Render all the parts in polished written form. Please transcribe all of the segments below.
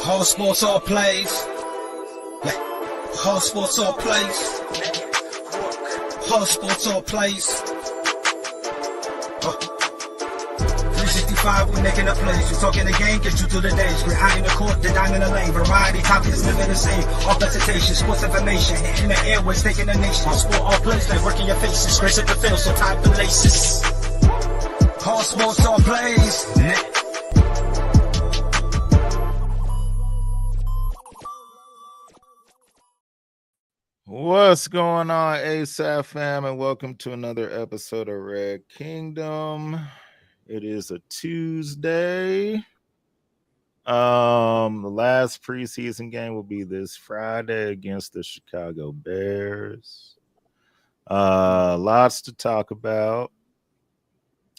Whole sports all plays. Whole sports all plays. Whole sports all plays. 365, we making a plays. We talking the game, get you through the days. We're high in the court, the dime in the lane. Variety topics living the same. All presentation, sports information. Hitting the airways, taking the nation. Sport all plays, like working your faces. Grace at the field, so tie the laces. Whole sports all plays. What's going on, ASAP fam, and welcome to another episode of Red Kingdom. It is a Tuesday. The last preseason game will be this Friday against the Chicago Bears. Lots to talk about,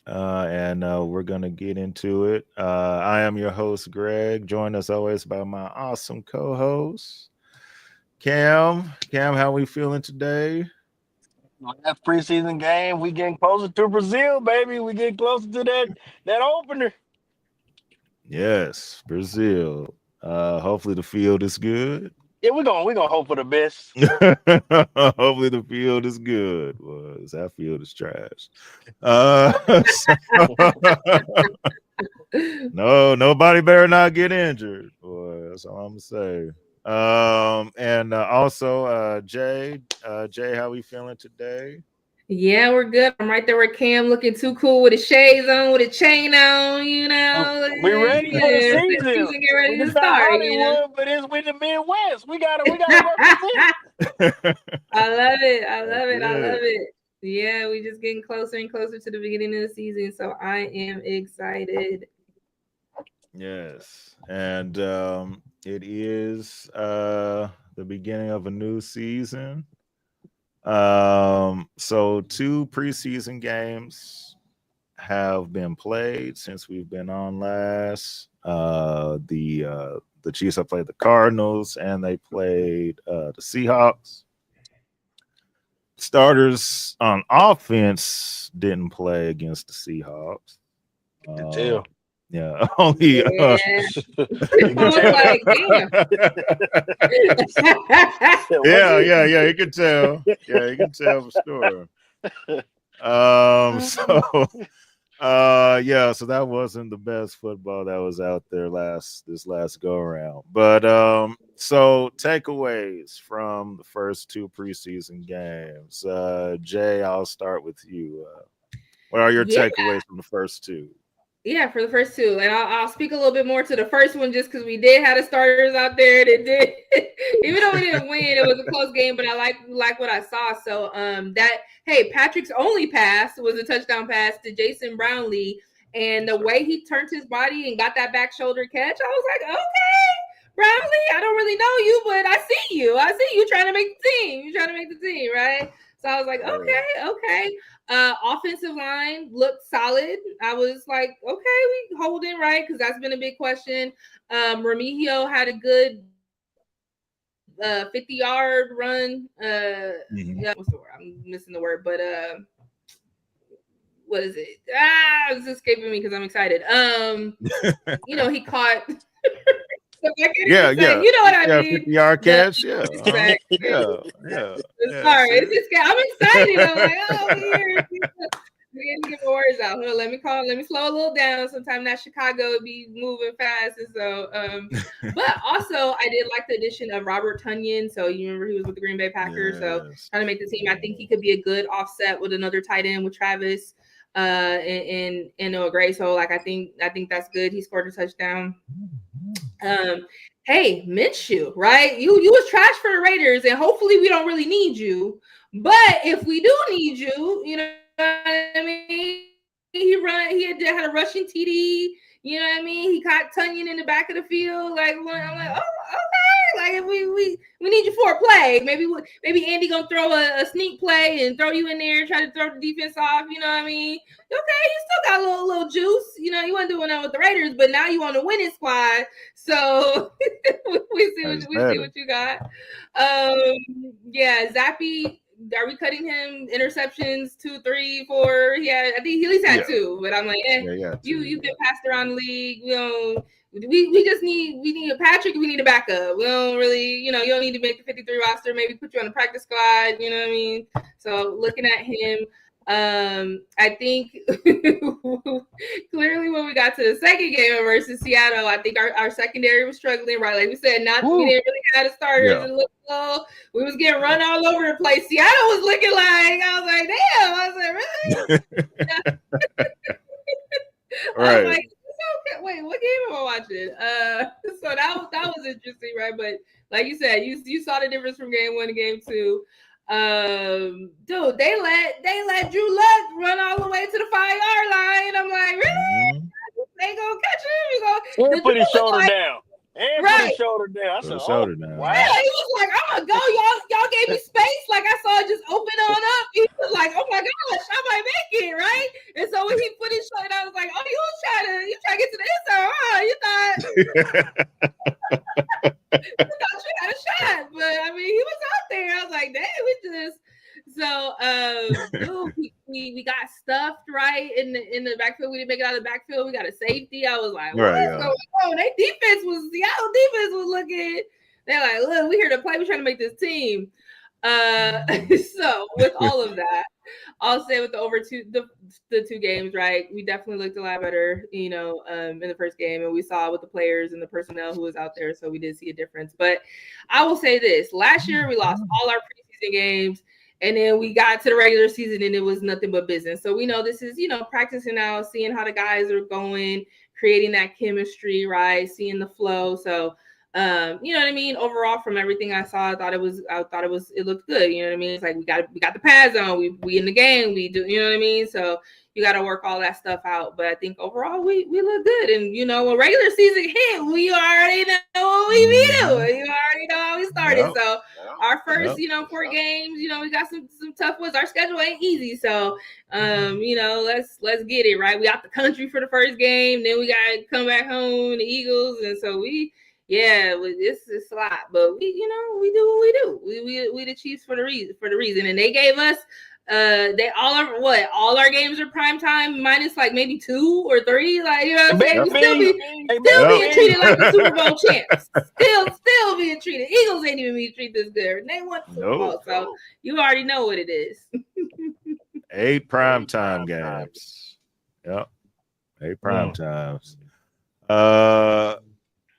and we're gonna get into it. I am your host, Greg, joined as always by my awesome co-host, Cam, how we feeling today? Last preseason game, we getting closer to Brazil, baby. We getting closer to that opener. Yes, Brazil. Hopefully the field is good. Yeah, we're gonna hope for the best. Hopefully the field is good. Well, that field is trash. No, nobody better not get injured. Boy, that's all I'm gonna say. And also Jay, how we feeling today? Yeah, we're good. I'm right there with Cam, looking too cool with his shades on, with a chain on, you know. We're ready for the season. Get ready to start. Hollywood, you know? But it's with the Midwest. We gotta represent. I love it. Yeah, we just getting closer and closer to the beginning of the season, so I am excited. Yes, and it is the beginning of a new season. So 2 preseason games have been played since we've been on last. The Chiefs have played the Cardinals and they played the Seahawks. Starters on offense didn't play against the Seahawks. Yeah, only. Like, yeah. You can tell. Yeah, you can tell for sure. So that wasn't the best football that was out there this last go around. But so takeaways from the first 2 preseason games. Jay, I'll start with you. What are your takeaways from the first 2? Yeah, for the first 2, and I'll speak a little bit more to the first one just because we did have the starters out there that did. Even though we didn't win, it was a close game, but I like what I saw. So Patrick's only pass was a touchdown pass to Jason Brownlee, and the way he turned his body and got that back shoulder catch, I was like, okay, Brownlee, I don't really know you, but I see you. I see you trying to make the team. You're trying to make the team, right? So I was like, okay. Offensive line looked solid. I was like, okay, we holding, right? Because that's been a big question. Remigio had a good 50-yard run. Yeah, what's the word? I'm missing the word, but what is it? It's escaping me because I'm excited. He caught. Yeah. You know what I mean? 50-yard catch. Yeah. Exactly. Yeah. Sorry, it's just I'm excited. I'm like, here. We didn't get my words out. Hold on, let me slow a little down. Sometimes that Chicago would be moving fast, and so. But also, I did like the addition of Robert Tonyan. So you remember he was with the Green Bay Packers. Yes. So trying to make the team. I think he could be a good offset with another tight end with Travis, and Noah Gray. So like I think that's good. He scored a touchdown. Hey, Minshew, right? You was trash for the Raiders, and hopefully we don't really need you. But if we do need you, you know what I mean? He had a rushing TD. You know what I mean? He caught Tonyan in the back of the field. Like I'm like, oh, okay. Like if we need you for a play, maybe Andy gonna throw a sneak play and throw you in there, try to throw the defense off. You know what I mean? Okay, you still got a little juice. You know, you weren't doing that with the Raiders, but now you on the winning squad. So we see what you got. Zappy. Are we cutting him interceptions 2, 3, 4? Yeah, I think he at least had 2, but I'm like, you get passed around the league. we just need a Patrick. We need a backup. We don't really, you don't need to make the 53 roster. Maybe put you on the practice squad. You know what I mean? So looking at him, I think clearly when we got to the second game versus Seattle, I think our secondary was struggling. Right, like we said, we didn't really have the starters. Yeah. And look, we was getting run all over the place. Seattle was looking like, I was like, damn. I was like, really? Right. I was like, wait, what game am I watching? So that was interesting, right? But like you said, you saw the difference from game 1 to game 2. Dude, they let Drew Luck run all the way to the 5-yard line. I'm like, really? They gonna catch him? And put his shoulder down. And put his shoulder down. I said, wow. Yeah, he was like, I'm gonna go. Y'all gave me space. Like I saw it just open on up. He was like, oh my gosh, I might make it, right? And so when he put his shoulder down, I was like, oh, you trying to get to the end zone, huh? You thought you had a shot. But I mean, he was out there. I was like, damn, we got stuffed right in the backfield. We didn't make it out of the backfield. We got a safety. I was like, what's going on? Seattle defense was looking. They're like, look, we here to play. We're trying to make this team. So with all of that, I'll say with the 2 games, right? We definitely looked a lot better, in the first game, and we saw with the players and the personnel who was out there. So we did see a difference. But I will say this: last year we lost all our preseason games. And then we got to the regular season and it was nothing but business. So we know this is, practicing out, seeing how the guys are going, creating that chemistry, right? Seeing the flow. So, you know what I mean? Overall, from everything I saw, it looked good. You know what I mean? It's like we got the pads on, we in the game, we do, you know what I mean? So you got to work all that stuff out. But I think overall we look good. And, when regular season hit, we already know what we be doing. You already know how we started. Yep. So our first, 4 games, we got some tough ones. Our schedule ain't easy. So, let's get it, right? We out the country for the first game. Then we got to come back home, the Eagles. And so it's a lot, but we do what we do. We the Chiefs for the reason. And they gave us all our games are prime time minus like maybe 2 or 3, like, you know what I'm saying? We still being treated like the Super Bowl champs. Still being treated. Eagles ain't even being treated this good. And they won the Super Bowl, so you already know what it is. 8 prime time games. Yep. 8 prime times.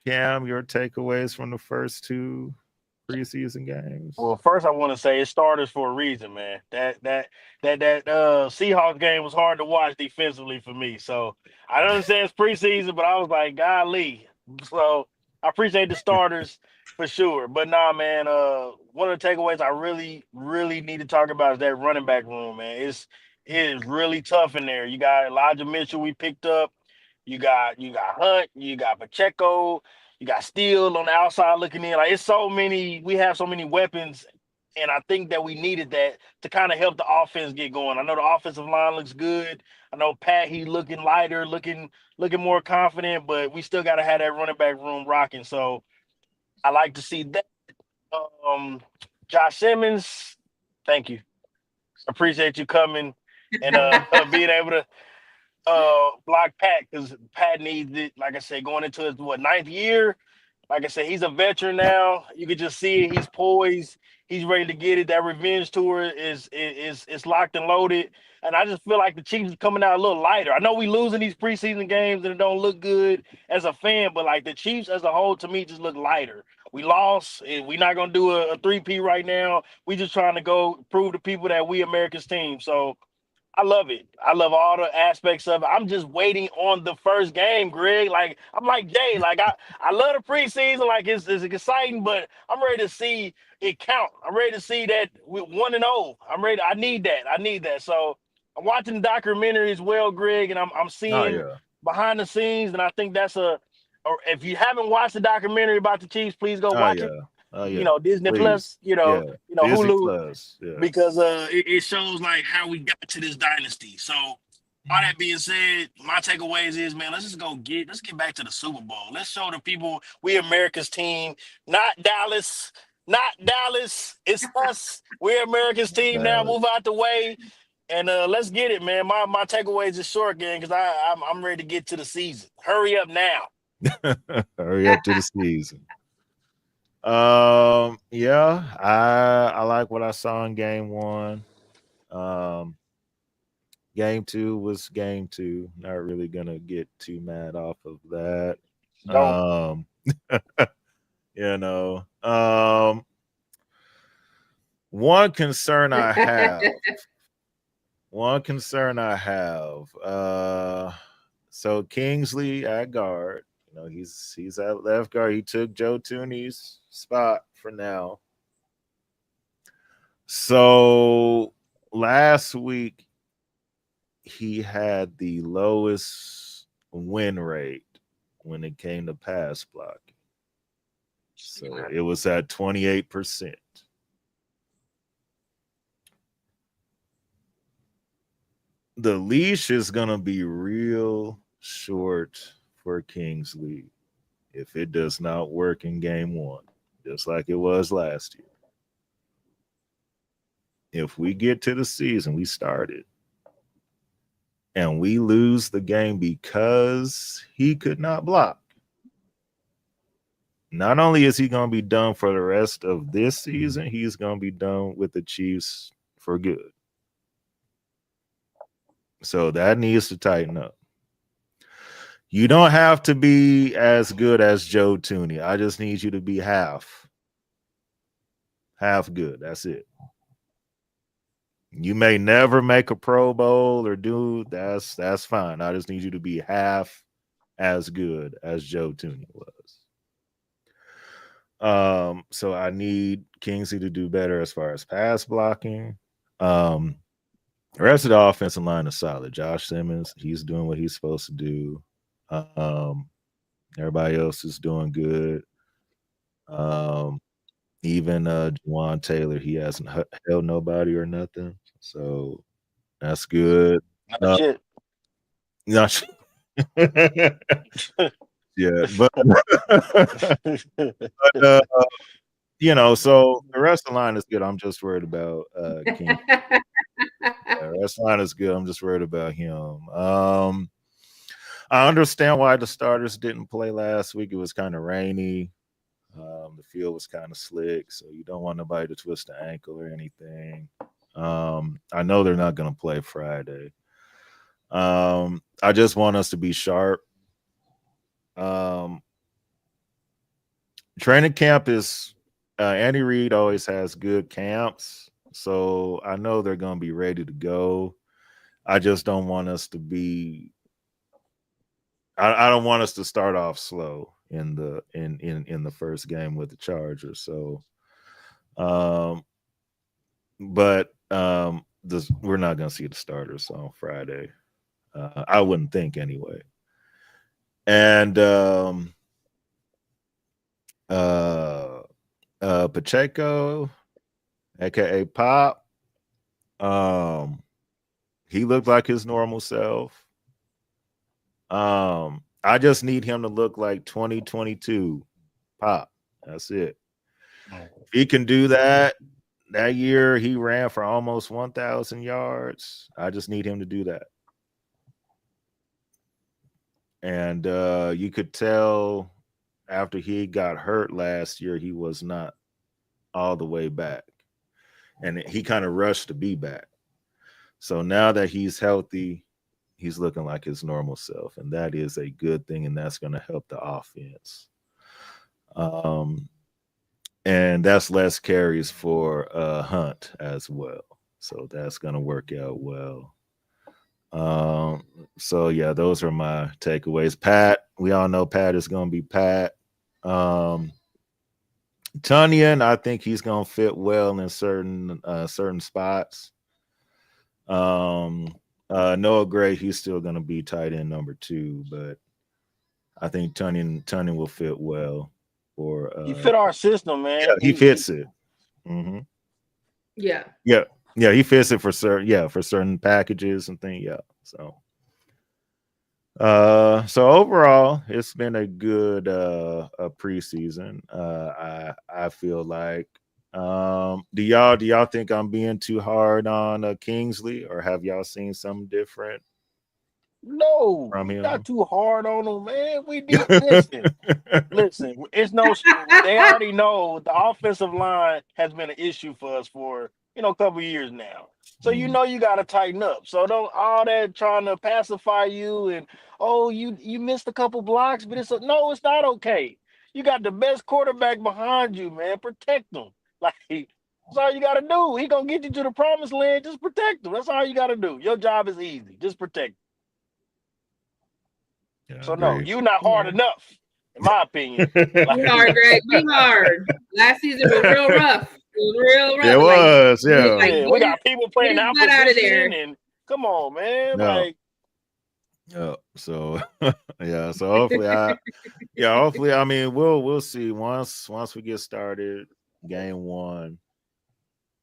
Cam, your takeaways from the first 2 preseason games? Well, first I want to say it starters for a reason, man. That Seahawks game was hard to watch defensively for me. So I understand it's preseason, but I was like, golly. So I appreciate the starters for sure. But nah, man, one of the takeaways I really, really need to talk about is that running back room, man. It is really tough in there. You got Elijah Mitchell we picked up. You got Hunt, you got Pacheco, you got Steele on the outside looking in. Like, we have so many weapons, and I think that we needed that to kind of help the offense get going. I know the offensive line looks good. I know Pat, he looking lighter, looking more confident, but we still got to have that running back room rocking. So I like to see that. Josh Simmons, thank you. Appreciate you coming and being able to block Pat, because Pat needs it. Like I said, going into his 9th year. Like I said, he's a veteran now. You can just see it. He's poised. He's ready to get it. That revenge tour is locked and loaded. And I just feel like the Chiefs are coming out a little lighter. I know we losing these preseason games and it don't look good as a fan, but like the Chiefs as a whole, to me, just look lighter. We lost. We're not gonna do a 3P right now. We just trying to go prove to people that we America's team. So I love it. I love all the aspects of it. I'm just waiting on the first game, Greg. Like, I'm like Jay. Like, I love the preseason. Like, it's exciting, but I'm ready to see it count. I'm ready to see that we're 1-0. I'm ready. I need that. So I'm watching the documentary as well, Greg, and I'm seeing behind the scenes, and I think that's if you haven't watched the documentary about the Chiefs, please go watch it. Disney Plus, Hulu, Plus, because it shows like how we got to this dynasty. So all that being said, my takeaways is, man, let's get back to the Super Bowl. Let's show the people we America's team, not Dallas. It's us. We're America's team now. Move out the way, and let's get it, man. My takeaways is short, gang, because I'm ready to get to the season. Hurry up now. Hurry up to the season. Yeah, I like what I saw in game one. Game two was game two. Not really gonna get too mad off of that. Don't. You know, one concern I have. One concern I have. So Kingsley at guard. You know, he's at left guard. He took Joe Tooney's spot for now. So last week he had the lowest win rate when it came to pass blocking. So it was at 28%. The leash is going to be real short for Kingsley if it does not work in game one, just like it was last year. If we get to the season, we started, and we lose the game because he could not block, not only is he going to be done for the rest of this season, he's going to be done with the Chiefs for good. So that needs to tighten up. You don't have to be as good as Joe Tooney. I just need you to be half good. That's it. You may never make a Pro Bowl or do that's fine. I just need you to be half as good as Joe Tooney was. So I need Kingsley to do better as far as pass blocking. The rest of the offensive line is solid. Josh Simmons, he's doing what he's supposed to do. Everybody else is doing good. Even Juwan Taylor, he hasn't held nobody or nothing. So that's good. Not shit. Not shit. Yeah, but you know, so the rest of the line is good. I'm just worried about King. The rest of the line is good. I'm just worried about him. I understand why the starters didn't play last week. It was kind of rainy. The field was kind of slick, so you don't want nobody to twist the ankle or anything. I know they're not going to play Friday. I just want us to be sharp. Training camp is Andy Reid always has good camps, so I know they're going to be ready to go. I just don't want us to be. I don't want us to start off slow in the first game with the Chargers. So, but we're not going to see the starters on Friday. I wouldn't think anyway. And Pacheco, aka Pop, he looked like his normal self. I just need him to look like 2022 Pop. That's it. If he can do that year, he ran for almost 1,000 yards. I just need him to do that. And you could tell after he got hurt last year, he was not all the way back. And he kind of rushed to be back. So now that he's healthy, he's looking like his normal self. And that is a good thing. And that's going to help the offense. And that's less carries for Hunt as well. So that's going to work out well. So yeah, those are my takeaways. Pat, we all know Pat is going to be Pat. Tunyon, I think he's going to fit well in certain spots. Noah Gray, he's still going to be tight end number 2, but I think Tunyon will fit well. For he fit our system, man. Yeah, he fits it. Mm-hmm. Yeah, he fits it for certain packages and things. Yeah, so overall, it's been a good a preseason. I feel like. Do y'all think I'm being too hard on Kingsley, or have y'all seen something different? No, from him? not too hard on them, man. We need listen. It's no. They already know the offensive line has been an issue for us for a couple years now. So you got to tighten up. So don't all that trying to pacify you and you missed a couple blocks, but no, it's not okay. You got the best quarterback behind you, man. Protect them. Like that's all you got to do. He gonna get you to the promised land. Just protect them. That's all you got to do. Your job is easy. Just protect. Yeah, So no, great. you're not hard enough, in my opinion. Be hard, Greg. Be hard. Last season was real rough. It was real rough. It was, yeah. Yeah, we got people playing his out butt out of position, there. and come on, man. No. Like, Yeah. So yeah. So hopefully I mean we'll see once we get started game one.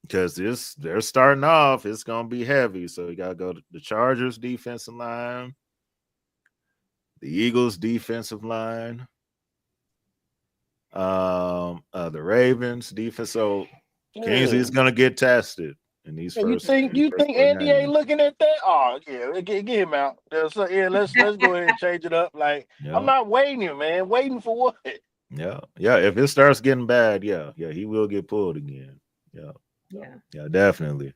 Because they're starting off, it's gonna be heavy. So you gotta go to the Chargers defensive line, the Eagles defensive line, the Ravens defense. So Kingsley is gonna get tested in these first. You first think four Andy ain't games. looking at that? Oh yeah, get him out. Let's go ahead and change it up. Like Yeah. I'm not waiting, man. Waiting for what? Yeah. If it starts getting bad, he will get pulled again. Yeah, definitely.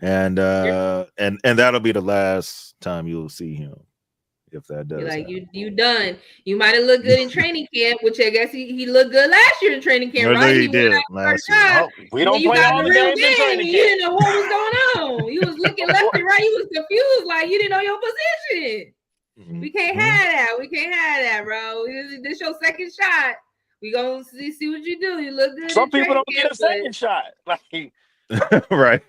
And that'll be the last time you'll see him if that does. Like you done. You might have looked good in training camp, which I guess he looked good last year in training camp, right? He did last year. Oh, we don't play all the games in training You camp. didn't know what was going on. You was looking left and right. You was confused, like you didn't know your position. We can't have that. We can't have that, bro. This your second shot. We gonna see what you do. You look good. Some people don't get a second shot. Like right.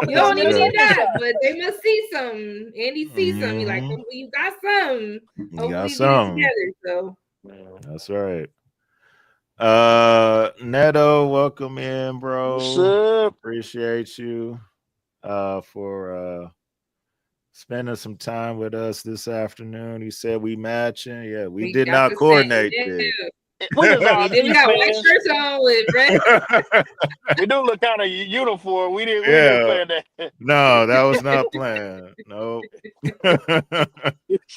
You don't even need that, but they must see something. Andy sees something. He's like, you got some. Hopefully you get it together. So that's right. Neto, welcome in, bro. What's up? Appreciate you for spending some time with us this afternoon. He said we matching. Yeah, we did not coordinate this. We got white shirts on with red. We do look kind of uniform. We didn't plan that. No, that was not planned. Nope.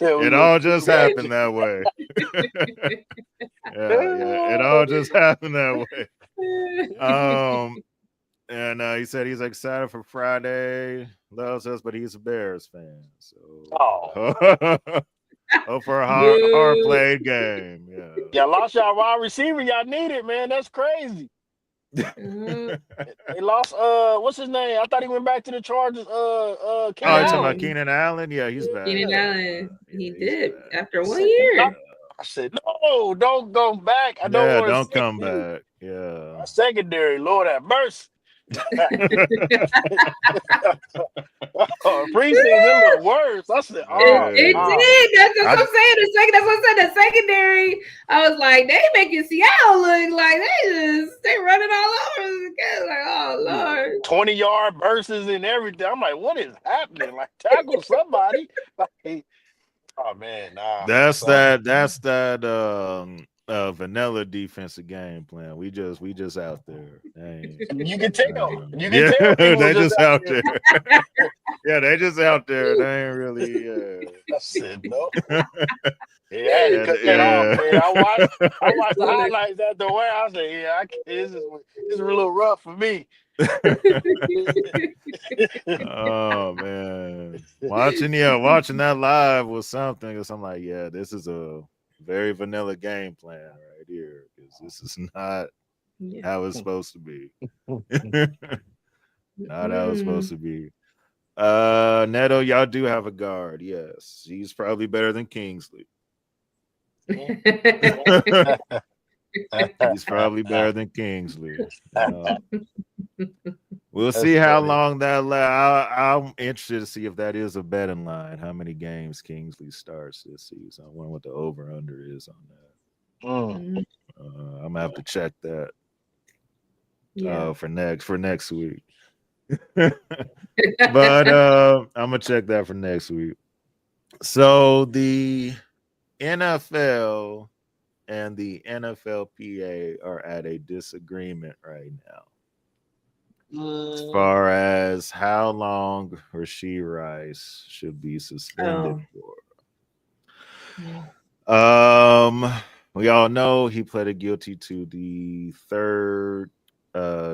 It all just happened that way. It all just happened that way. And he said he's excited for Friday, loves us, but he's a Bears fan. So hope for a hard played game. Yeah. Y'all lost y'all wide receiver. Y'all need it, man. That's crazy. They lost what's his name? I thought he went back to the Chargers. You're talking about Keenan Allen? Yeah, he's back. Keenan Allen. He did after 1 year. I said, no, don't go back. I don't want to don't come back. Yeah. My secondary, Lord have mercy. Preseason it looked worse. I said, it did. That's what I'm saying. That's what I said. The secondary, I was like, they making Seattle look like they running all over again. Like, oh Lord, 20-yard bursts and everything. I'm like, what is happening? Like, tackle somebody. Like, oh man, nah. That's that vanilla defensive game plan. We just out there. Dang. You can tell. You can tell. They just out there. Yeah, they just out there. They ain't really. I said no. Yeah, cut that off, man. I watched the highlights after a while. I said, this is a little rough for me. Oh man, watching that live was something. Because I'm like, yeah, this is a very vanilla game plan right here. Because this is not how it's supposed to be. Not how it's supposed to be. Neto, y'all do have a guard. Yes, he's probably better than Kingsley. He's probably better than Kingsley. We'll see how long that lasts. I'm interested to see if that is a betting line. How many games Kingsley starts this season? I wonder what the over/under is on that. I'm gonna have to check that for next week. But I'm gonna check that for next week. So the NFL and the NFLPA are at a disagreement right now. as far as how long Rashee Rice should be suspended for. We all know he pleaded guilty to the third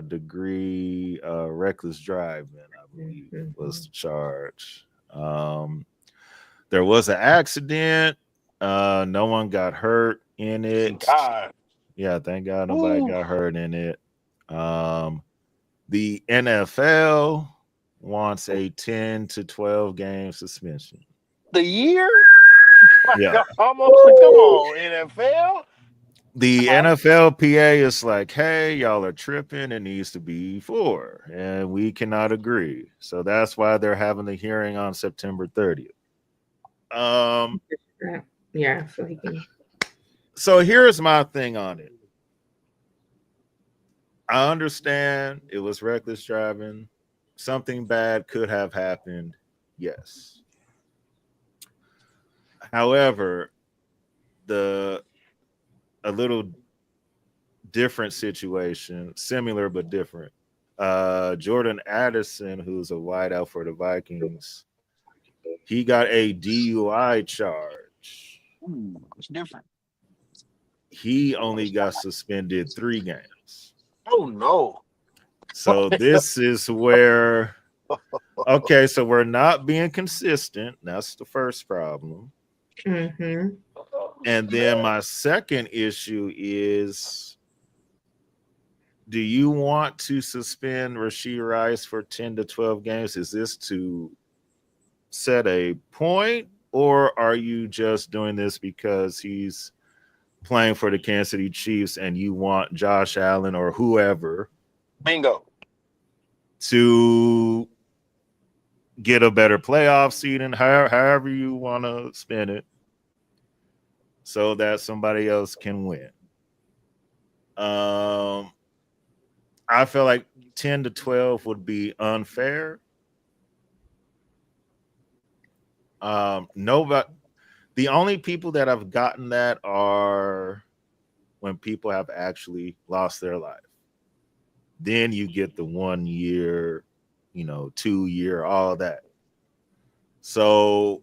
degree reckless driving, I believe was the charge. There was an accident. No one got hurt in it. Thank God. Yeah, thank God nobody got hurt in it. The NFL wants a 10 to 12 game suspension. The year? Yeah. Almost. Come on, NFL. The NFLPA is like, hey, y'all are tripping. It needs to be 4, and we cannot agree. So that's why they're having the hearing on September 30th. Yeah, so he can. So here's my thing on it. I understand it was reckless driving. Something bad could have happened. Yes. However, a little different situation, similar but different. Jordan Addison, who's a wideout for the Vikings, he got a DUI charge. It's different. He only got suspended 3 games. Oh no. So this is where, okay, so we're not being consistent. That's the first problem. Mm-hmm. And then my second issue is, do you want to suspend Rashee Rice for 10 to 12 games? Is this to set a point, or are you just doing this because he's playing for the Kansas City Chiefs and you want Josh Allen or whoever Bingo to get a better playoff seed, and however you want to spin it, so that somebody else can win? I feel like 10 to 12 would be unfair. Nobody. The only people that have gotten that are when people have actually lost their life. Then you get the 1 year, 2 year, all that. So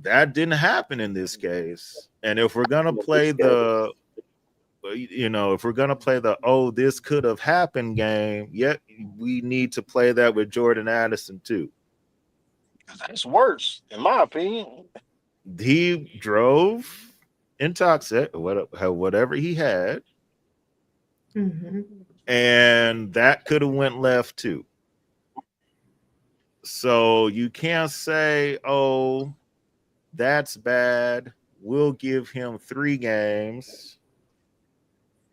that didn't happen in this case. And if we're gonna play the, this could have happened game, yet we need to play that with Jordan Addison too. That's worse, in my opinion. He drove intoxicated, whatever he had, and that could have went left too. So you can't say, "Oh, that's bad. We'll give him 3 games,"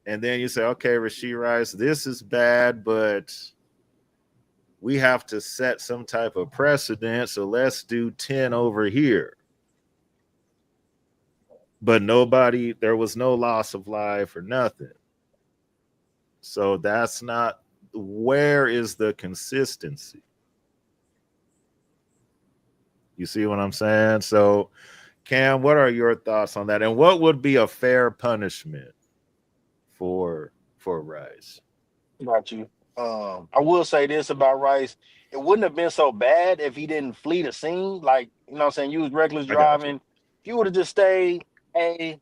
and then you say, "Okay, Rashee Rice, this is bad, but we have to set some type of precedent, so let's do 10 over here." But there was no loss of life or nothing. So that's not, where is the consistency? You see what I'm saying? So, Cam, what are your thoughts on that? And what would be a fair punishment for Rice? Got you. I will say this about Rice. It wouldn't have been so bad if he didn't flee the scene. Like, what I'm saying, use reckless driving. If you would have just stayed, hey,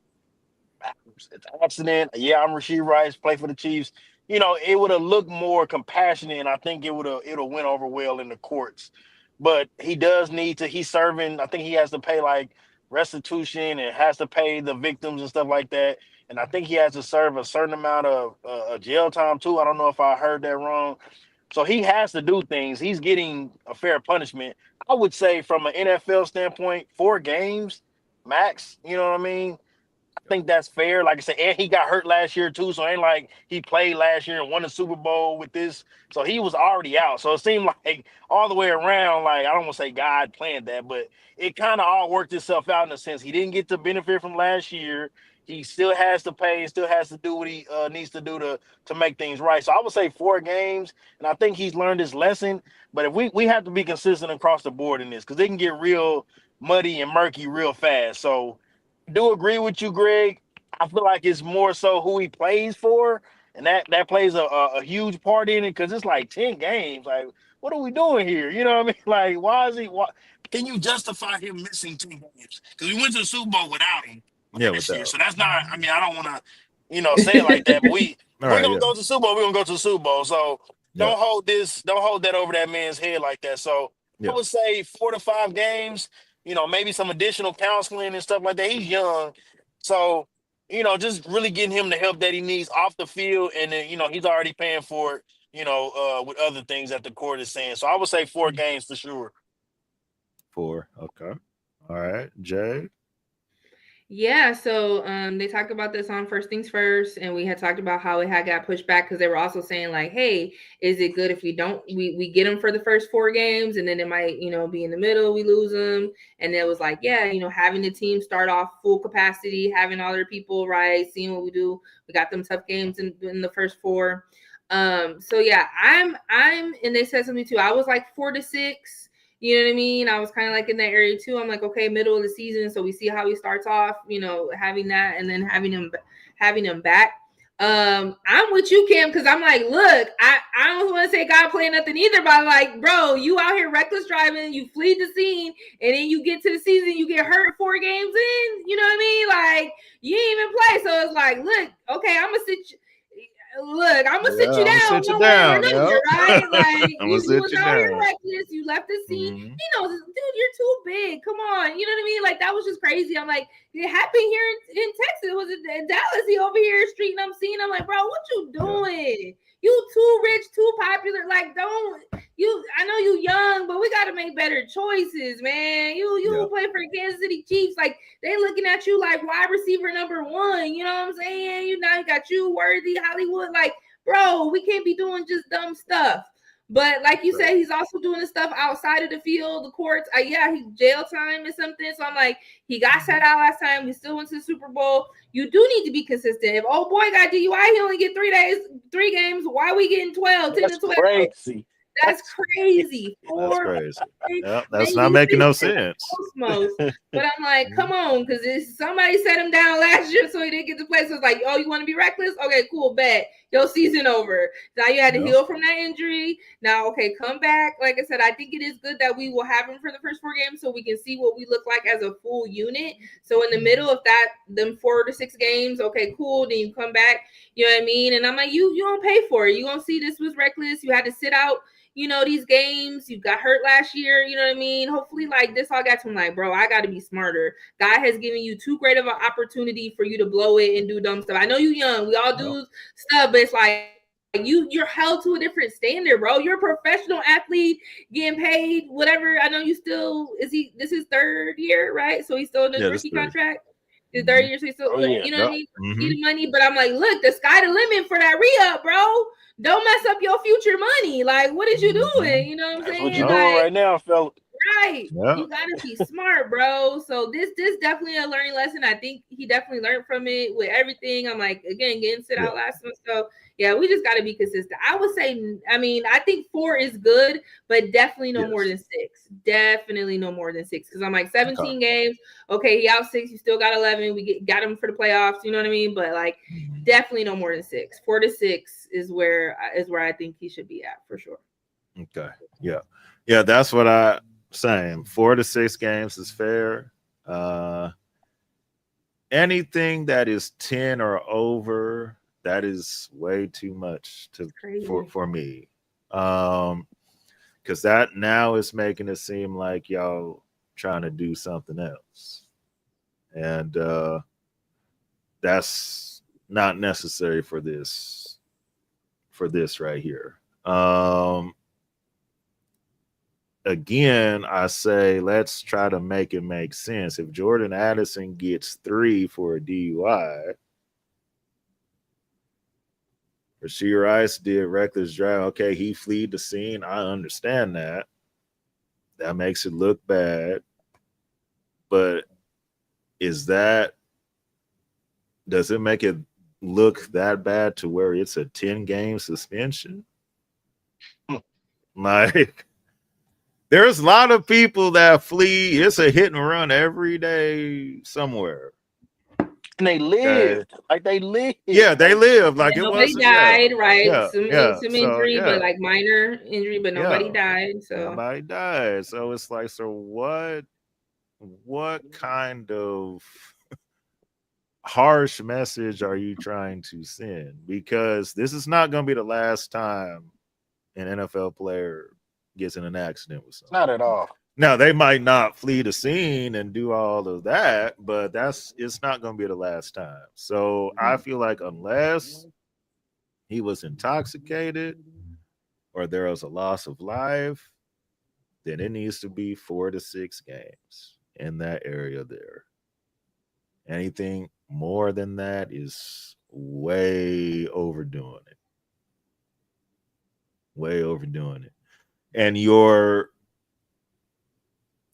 it's an accident. Yeah, I'm Rashee Rice, play for the Chiefs. It would have looked more compassionate, and I think it would have went over well in the courts. But he does need to. He's serving. I think he has to pay like restitution and has to pay the victims and stuff like that. And I think he has to serve a certain amount of jail time too. I don't know if I heard that wrong. So he has to do things. He's getting a fair punishment. I would say from an NFL standpoint, 4 games max. You know what I mean? I think that's fair. Like I said, and he got hurt last year too. So it ain't like he played last year and won the Super Bowl with this. So he was already out. So it seemed like all the way around, like, I don't want to say God planned that, but it kind of all worked itself out in a sense. He didn't get to benefit from last year. He still has to pay, still has to do what he needs to do to make things right. So I would say 4 games, and I think he's learned his lesson. But if we have to be consistent across the board in this, because it can get real muddy and murky real fast. So I do agree with you, Greg. I feel like it's more so who he plays for and that plays a huge part in it because it's like 10 games. Like, what are we doing here? You know what I mean? Like, why is he? Why can you justify him missing 2 games? Because we went to the Super Bowl without him last year, so that's not. I mean, I don't want to, say it like that, but if we're gonna go to the Super Bowl, we're gonna go to the Super Bowl. So don't hold that over that man's head like that. So I would say 4 to 5 games. Maybe some additional counseling and stuff like that. He's young, so just really getting him the help that he needs off the field, and then he's already paying for it. With other things that the court is saying. So I would say 4 games for sure. 4. Okay. All right, Jay. Yeah, so they talked about this on First Things First, and we had talked about how it had got pushed back because they were also saying like, hey, is it good if we get them for the first 4 games, and then it might be in the middle, we lose them, and it was like, yeah, having the team start off full capacity, having all their people right, seeing what we do, we got them tough games in the first 4. So yeah, I'm and they said something too. I was like 4 to 6. You know what I mean? I was kind of like in that area too. I'm like, okay, middle of the season, so we see how he starts off. Having that and then having him back. I'm with you, Cam, because I'm like, look, I don't want to say God play nothing either, but I'm like, bro, you out here reckless driving, you flee the scene, and then you get to the season, you get hurt 4 games in. You know what I mean? Like, you ain't even play, so it's like, look, okay, I'm gonna sit you. Look, I'm gonna sit you down one way or another, right? Like you was out here reckless, you left the scene. Mm-hmm. Dude, you're too big. Come on, you know what I mean? Like that was just crazy. I'm like, it happened here in Texas. It was in Dallas. He over here streeting. I'm seeing. I'm like, bro, what you doing? Yeah. You too rich, too popular. Like, don't you? I know you young, but we got to make better choices, man. You play for the Kansas City Chiefs. Like they looking at you like wide receiver number 1. You know what I'm saying? You got you Worthy, Hollywood. Like, bro, we can't be doing just dumb stuff. But like you said, he's also doing the stuff outside of the field, the courts. He jail time or something. So I'm like, he got set out last time. We still went to the Super Bowl. You do need to be consistent. If old boy got DUI, he only get 3 games. Why are we getting 12, 10 to 12? Crazy. That's crazy. That's crazy. That's not making no sense. But I'm like, come on, because somebody set him down last year so he didn't get to play. So it's like, oh, you want to be reckless? Okay, cool, bet. Your season over. Now you had to heal from that injury. Now, okay, come back. Like I said, I think it is good that we will have him for the first 4 games so we can see what we look like as a full unit. So in the middle of them 4 to 6 games, okay, cool. Then you come back. You know what I mean? And I'm like, you don't pay for it. You're going to see this was reckless. You had to sit out these games. You got hurt last year. You know what I mean? Hopefully, like, this all got to him like, bro, I got to be smarter. God has given you too great of an opportunity for you to blow it and do dumb stuff. I know you young. We all do stuff, but it's like you're held to a different standard, bro. You're a professional athlete getting paid whatever. I know you still this is his 3rd year, right? So he's still in his rookie contract. His 3rd year, so he's still, you know what I mean? Need the money, but I'm like, look, the sky the limit for that re-up, bro. Don't mess up your future money. Like, what is you doing? You know what I'm saying? What you doing right now, fella? Right. Yep. You gotta be smart, bro. So this definitely a learning lesson. I think he definitely learned from it with everything. I'm like, again, getting sit out last month. So yeah, we just gotta be consistent. I would say, I think 4 is good, but definitely no more than 6. Definitely no more than 6. Because I'm like 17 games. Okay, he out 6, you still got 11. We got him for the playoffs, you know what I mean? But like definitely no more than 6. 4 to 6 is where I think he should be at for sure. Okay. Yeah, that's what I saying. 4 to 6 games is fair. Anything that is 10 or over, that is way too much for me. Because that now is making it seem like y'all trying to do something else. And that's not necessary for this right here. Again, I say let's try to make it make sense. If Jordan Addison gets 3 for a DUI, Rashee Rice did reckless drive. Okay, he fled the scene. I understand that. That makes it look bad. But does it make it look that bad to where it's a 10-game suspension? Like, there's a lot of people that flee. It's a hit and run every day somewhere. And they lived. Like they lived. Yeah, they lived. Like it nobody wasn't. died, right? Yeah, Some so, injury, but yeah. like minor injury, but nobody died. So nobody died. So it's like, so what kind of harsh message are you trying to send? Because this is not going to be the last time an NFL player gets in an accident with someone. Not at all. Now, they might not flee the scene and do all of that, but it's not going to be the last time. So I feel like unless he was intoxicated or there was a loss of life, then it needs to be 4 to 6 games in that area there. Anything more than that is way overdoing it. Way overdoing it. And you're,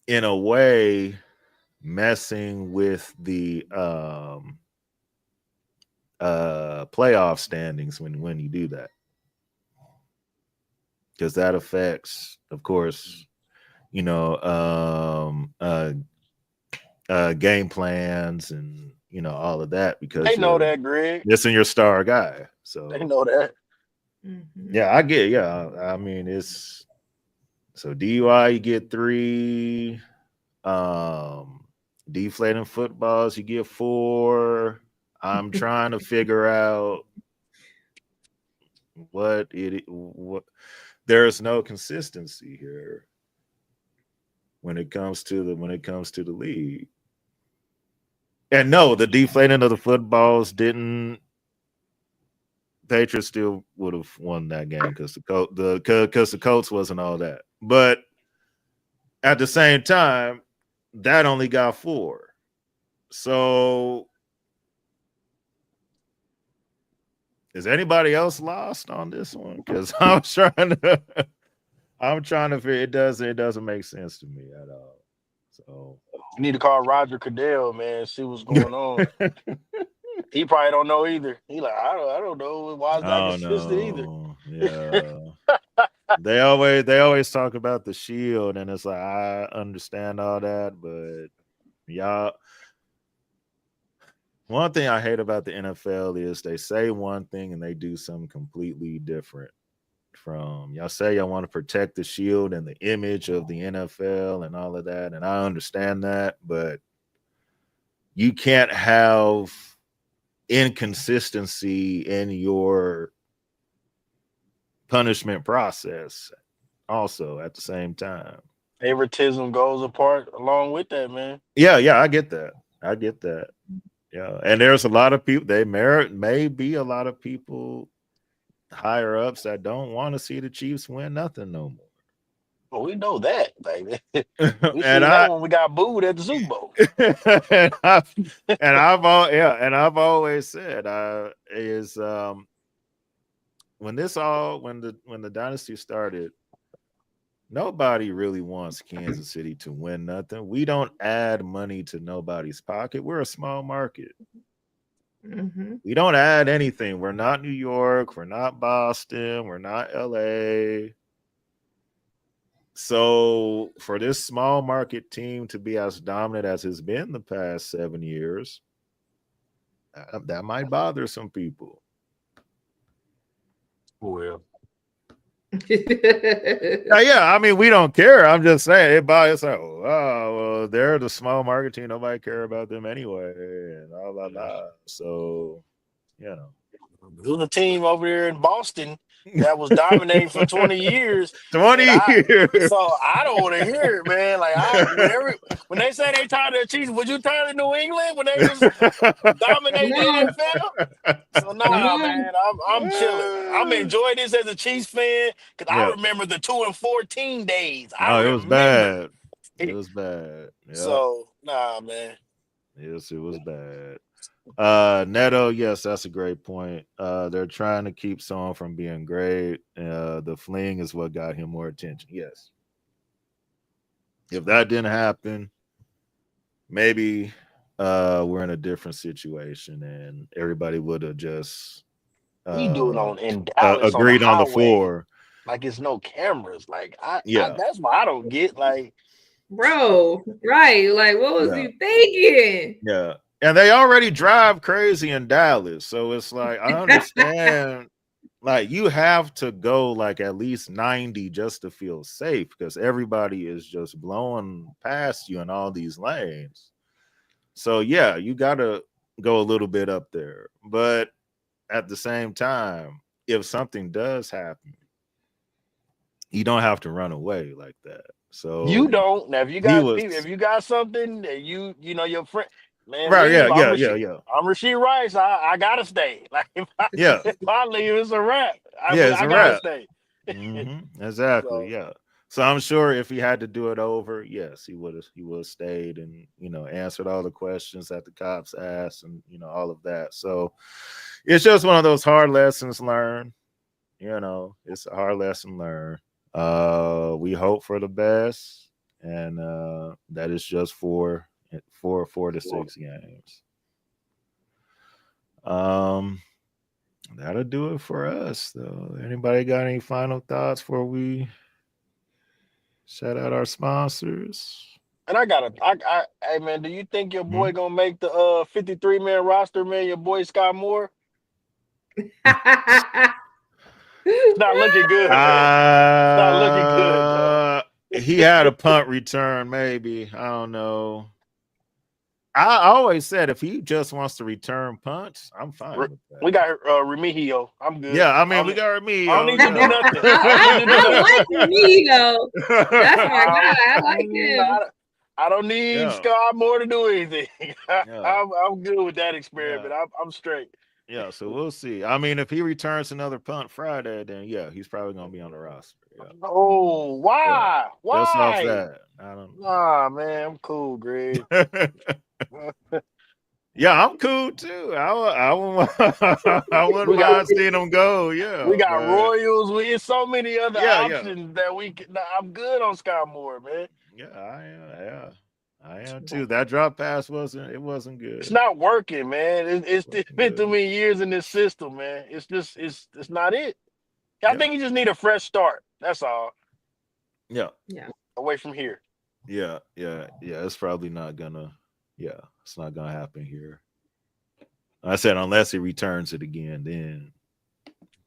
in a way, messing with the playoff standings when you do that. Because that affects, of course, game plans and all of that, because they know that, Greg. Missing your star guy. So they know that. Yeah, I get. Yeah, I mean, it's so DUI you get 3, deflating footballs you get 4. I'm trying to figure out what there's no consistency here when it comes to the league. And no, the deflating of the footballs didn't. Patriots still would have won that game because the Colts wasn't all that. But at the same time, that only got 4. So is anybody else lost on this one? Because I'm trying to figure it doesn't make sense to me at all. So you need to call Roger Goodell, man, see what's going on. He probably don't know either. He like, I don't know why it's not consistent either. Yeah. they always talk about the shield, and it's like, I understand all that, but y'all, one thing I hate about the NFL is they say one thing and they do something completely different. From y'all say y'all want to protect the shield and the image of the NFL and all of that, and I understand that, but you can't have inconsistency in your punishment process also at the same time. Favoritism goes apart along with that, man. Yeah, I get that. Yeah, and there's a lot of people, may be a lot of people higher ups that don't want to see the Chiefs win nothing no more. Well, we know that, baby. We seen that when we got booed at the Super Bowl. I've always said when the dynasty started, nobody really wants Kansas City to win nothing. We don't add money to nobody's pocket. We're a small market. Mm-hmm. We don't add anything. We're not New York. We're not Boston. We're not LA. So for this small market team to be as dominant as it's been the past 7 years, that might bother some people. Well, yeah, I mean, we don't care. I'm just saying it bothers. Like, well, they're the small market team. Nobody care about them anyway, and blah blah. So, there was a team over there in Boston that was dominating for 20 years. 20 years. So I don't want to hear it, man. Like when they say they tired of the Chiefs, would you tired of New England when they was dominating the NFL? So man, I'm chilling. I'm enjoying this as a Chiefs fan because I remember the 2-14 days. It was bad. It was bad. Yep. So man. Yes, it was bad. Neto, yes, that's a great point. They're trying to keep someone from being great. The fling is what got him more attention. Yes. If that didn't happen, maybe we're in a different situation and everybody would have just we do it in Dallas agreed on the floor. Like it's no cameras. Like that's why I don't get like, bro, right? Like what was you thinking? Yeah. And they already drive crazy in Dallas. So it's like, I understand, like, you have to go like at least 90 just to feel safe because everybody is just blowing past you in all these lanes. So, yeah, you got to go a little bit up there. But at the same time, if something does happen, you don't have to run away like that. So You don't. Now, if you he got was people, if you got something that you know your friend, man, right. leave. Yeah. I'm Rashee Rice. I gotta stay. Like Yeah. if I leave, it's a wrap. Yeah, it's I a gotta wrap. stay. Exactly. So, Yeah. So I'm sure if he had to do it over, yes, he would have stayed and answered all the questions that the cops asked and all of that. So it's just one of those hard lessons learned. It's a hard lesson learned. We hope for the best, and that is just for 4 to 6 games. That'll do it for us, though. Anybody got any final thoughts before we shout out our sponsors? and hey man, do you think your boy Hmm? gonna make the 53-man roster, man? Your boy Scott Moore? It's not looking good, man. It's not looking good though. He had a punt return, maybe. I don't know. I always said if he just wants to return punts, I'm fine with that. We got Remigio. I'm good. Yeah, I mean, we got me. I don't need to do nothing. I don't need to do I nothing. like me though. That's my guy. I like him. I don't need Scott Moore to do anything. I'm good with that experiment. I'm straight. Yeah, so we'll see. I mean, if he returns another punt Friday, then yeah, he's probably gonna be on the roster. Yeah. Oh, why? Yeah. Why? Just off that. I don't know. Nah, man, I'm cool, Greg. Yeah, I'm cool too. I wouldn't mind seeing him go. Yeah, we got Royals. It's so many other options that we can. I'm good on Scott Moore, man. Yeah, I am too. That drop pass wasn't good. It's not working, man. It's been too many years in this system, man. It's just it's not it. I think you just need a fresh start. That's all. Yeah. Away from here. Yeah. It's probably not gonna. Yeah, it's not gonna happen here. I said unless he returns it again, then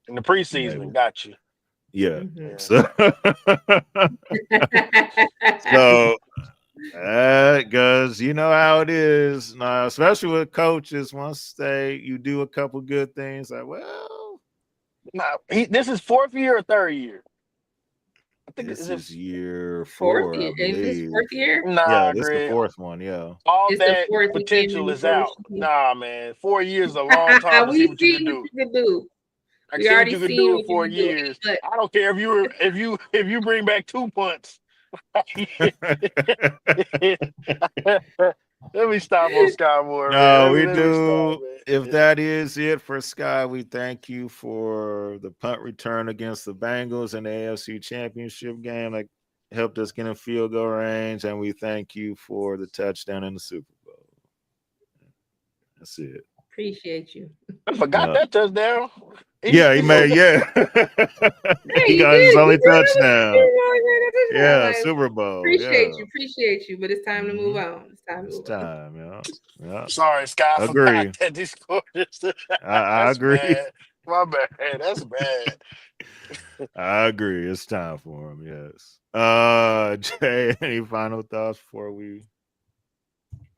in the preseason, got you. Yeah. So because you know how it is now, especially with coaches. Once you do a couple good things, like this is 4th year or 3rd year. I think this is year 4. Is this 4th year? Nah, this is the 4th one. Yeah, all that potential is out. Nah, man, 4 years is a long time to see what you can do. I see what you can do in 4 years. I don't care if you bring back 2 punts. Let me stop on Sky Moore. No, we do. If that is it for Sky, we thank you for the punt return against the Bengals in the AFC Championship game that helped us get in field goal range, and we thank you for the touchdown in the Super Bowl. That's it. Appreciate you. I forgot that touchdown. He made. He got his only touchdown. Yeah, Super Bowl. Appreciate you, but it's time to move on. It's time. Yeah. Sorry, Scott. I forgot that he scored this. I agree. Bad. My bad. That's bad. I agree. It's time for him. Yes. Jay, any final thoughts before we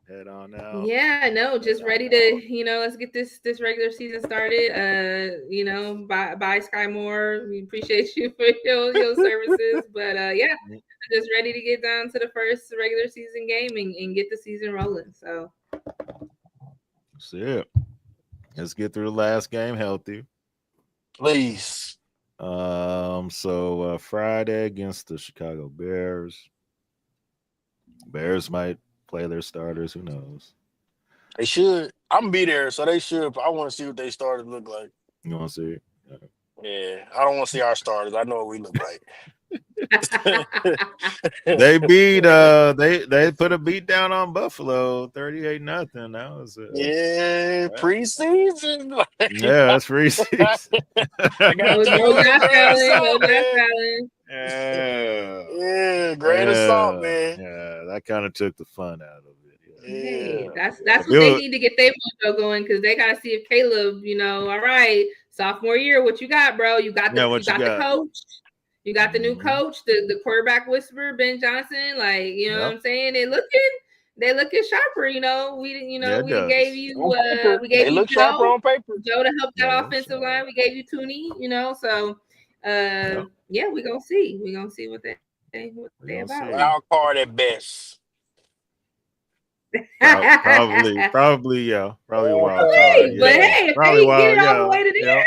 head on out? Yeah, no, just ready to, let's get this regular season started. Bye Sky Moore. We appreciate you for your services. But just ready to get down to the first regular season game and get the season rolling. So that's it. Let's get through the last game healthy. Please. So Friday against the Chicago Bears. Bears might play their starters. Who knows? They should. I'm gonna be there, so they should. I want to see what they starters look like. You want to see? Yeah, I don't want to see our starters. I know what we look like. They beat. They put a beat down on Buffalo, 38-0. That was preseason. Yeah, that's preseason. Great assault, man. Yeah, that kind of took the fun out of it. Hey, that's what they need to get their mojo going, because they gotta see if Caleb, all right, sophomore year, what you got, bro? You got the coach, you got the new coach, the quarterback whisperer, Ben Johnson. Like, you know what I'm saying? They're looking sharper. We gave you they look sharper on paper. Joe to help that offensive line. We gave you Tooney, so yeah, we're gonna see. We're gonna see what they about. Wild card at best. Probably a wild card. But hey, if they get it all the way to there,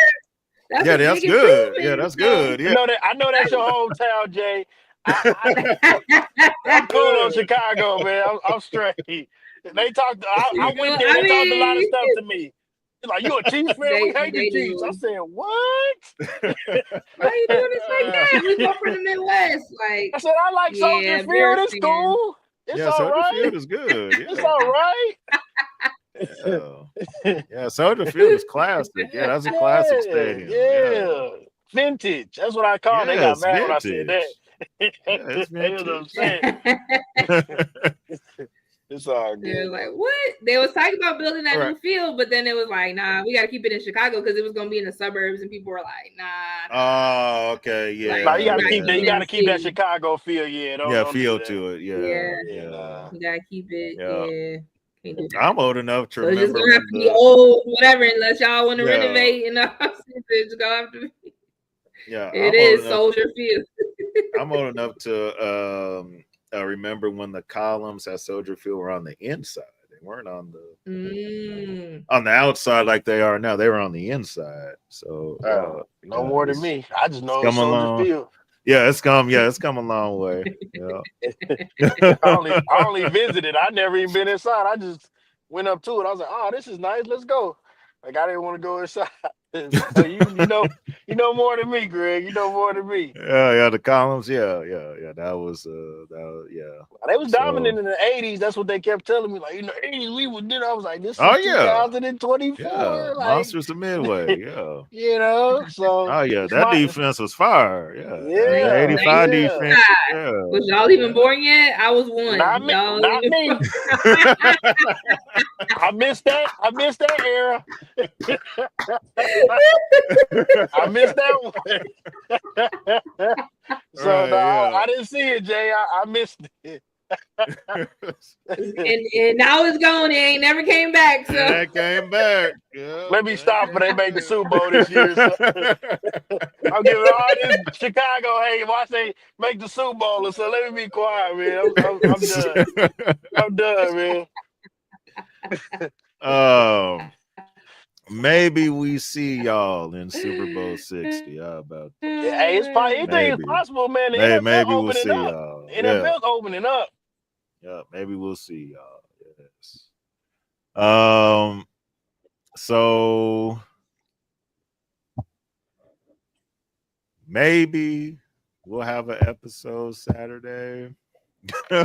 that's good. Yeah, that's good. Yeah. I know that's your hometown, Jay. I'm cool on Chicago, man. I'm straight. They talked. I went there. They talked a lot of stuff to me. Like, you a Chiefs fan? We hate the Chiefs. I said, what? Why you doing this like that? We go from the Midwest. Like, I said, I like Soldier Field. It's cool. It's all right. Soldier Field is good. Yeah. It's all right. Yeah, Soldier Field is classic. Yeah, that's a classic stadium. Yeah. Vintage. That's what I call it. They got mad when I said that. It's vintage. It's all good. They was like, what? They was talking about building that new field, but then it was like, nah, we got to keep it in Chicago because it was going to be in the suburbs, and people were like, nah. Oh, okay, yeah. Like, you got to keep that Chicago feel, Don't feel do to it, You got to keep it, Can't do that. I'm old enough to remember. It's just going to have to be old, whatever, unless y'all want to renovate, it's going to have to be. Yeah, it is Soldier Field. I'm old enough to I remember when the columns at Soldier Field were on the inside. They weren't on the outside like they are now. They were on the inside. So no more than me. I just know Soldier Field. Yeah, it's come a long way. Yeah. I only visited. I never even been inside. I just went up to it. I was like, oh, this is nice. Let's go. Like, I didn't want to go inside. So you know more than me, Greg. You know more than me. Yeah, the columns. Yeah. That was They was dominant in the 80s. That's what they kept telling me. Like, in the 80s, we would do. I was like, this is 2024. Yeah. Like, Monsters of Midway. Yeah. So that defense was fire. Yeah. 85 defense. Yeah. Was y'all even born yet? I was one. Not me. I missed that era. I missed that one. I didn't see it, Jay. I missed it. and now it's gone. It ain't never came back. So it came back. Yeah, let me stop when they make the Super Bowl this year. So. I'm giving all this Chicago. Hey, watch they make the Super Bowl. So let me be quiet, man. I'm done. I'm done, man. Maybe we see y'all in Super Bowl 60. How about that? Hey, it's anything is possible, man. Maybe we'll see y'all. NFL's opening up. Yeah, maybe we'll see y'all. Yes. So maybe we'll have an episode Saturday.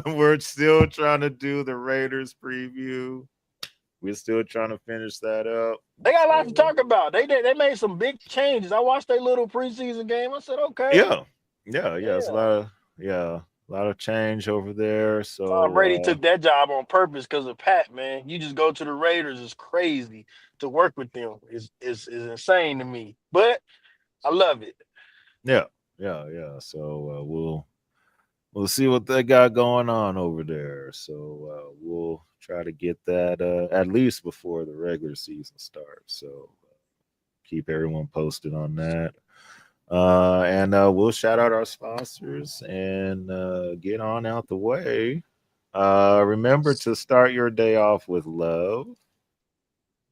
We're still trying to do the Raiders preview. We're still trying to finish that up. They got a lot to talk about. They made some big changes. I watched their little preseason game. I said, okay. Yeah. It's a lot of change over there. So Tom Brady took that job on purpose because of Pat, man. You just go to the Raiders. It's crazy to work with them. It's insane to me. But I love it. Yeah. So we'll see what they got going on over there. So we'll try to get that at least before the regular season starts. So keep everyone posted on that. And we'll shout out our sponsors and get on out the way. Remember to start your day off with love.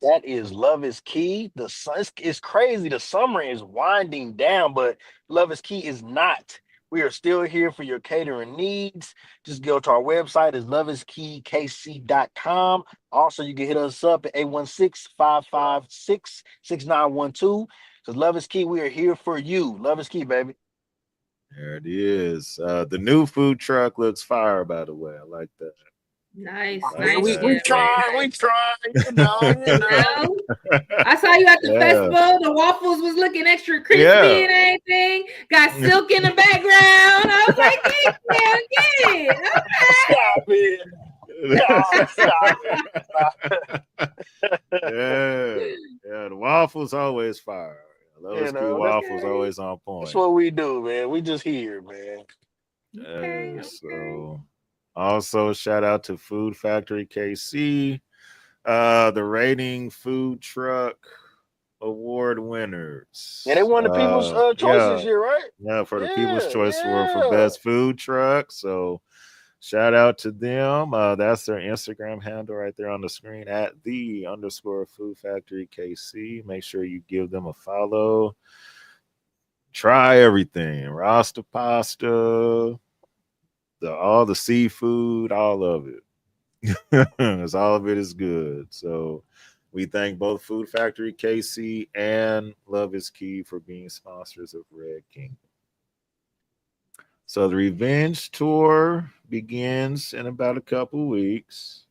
That is love is key. It's crazy. The summer is winding down, but love is key is not. We are still here for your catering needs. Just go to our website. It's loveiskey.kc.com. Also, you can hit us up at 816-556-6912. Because Love is Key, we are here for you. Love is key, baby. There it is. The new food truck looks fire, by the way. I like that. Nice. We trying. You know. I saw you at the festival. The waffles was looking extra crispy and everything. Got silk in the background. I was like, get it. Okay. Stop it. Stop Yeah, the waffles always fire. Those key waffles always on point. That's what we do, man. We just here, man. Okay. So also shout out to Food Factory KC, the rating food truck award winners. Yeah, they won the People's Choice this year, right? Yeah, for the People's Choice Award for best food truck. So shout out to them. That's their Instagram handle right there on the screen at @the_Food Factory KC. Make sure you give them a follow. Try everything. Rasta pasta, all the seafood, all of it. Because all of it is good. So we thank both Food Factory KC and Love is Key for being sponsors of Red Kingdom. So the revenge tour begins in about a couple weeks.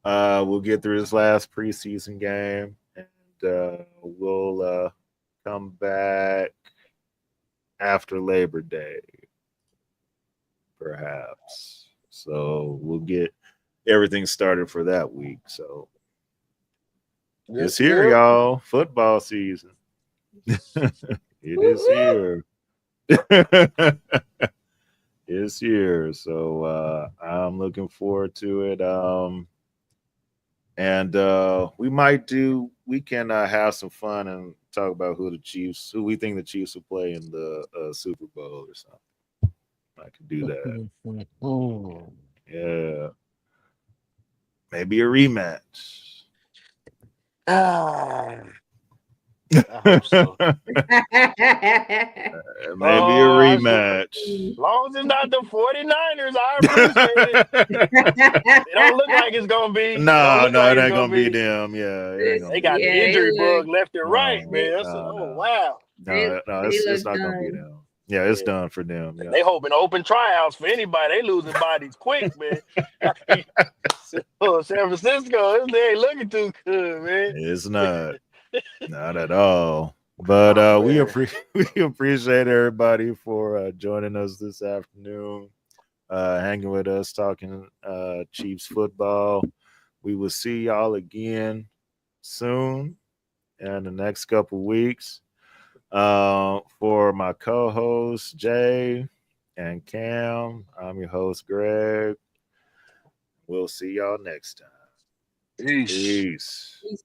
We'll get through this last preseason game, and we'll come back after Labor Day, perhaps. So we'll get everything started for that week. So it's here, y'all. Football season. It is here. It's here. So I'm looking forward to it. And we can have some fun and talk about who we think the Chiefs will play in the Super Bowl or something. I could do that. Yeah. Maybe a rematch. I hope so. Maybe a rematch. As long as it's not the 49ers, I appreciate it. It don't look like it's going to be. No, it ain't going to be them. Yeah. They got the injury bug left and right, man. Wow. No, it's not going to be them. Yeah, it's done for them. Yeah. They hoping to open tryouts for anybody. They losing bodies quick, man. San Francisco, they ain't looking too good, man. It's not. Not at all. But we appreciate everybody for joining us this afternoon, hanging with us, talking Chiefs football. We will see y'all again soon in the next couple weeks. For my co-hosts, Jay and Cam, I'm your host, Greg. We'll see y'all next time. Peace. Peace.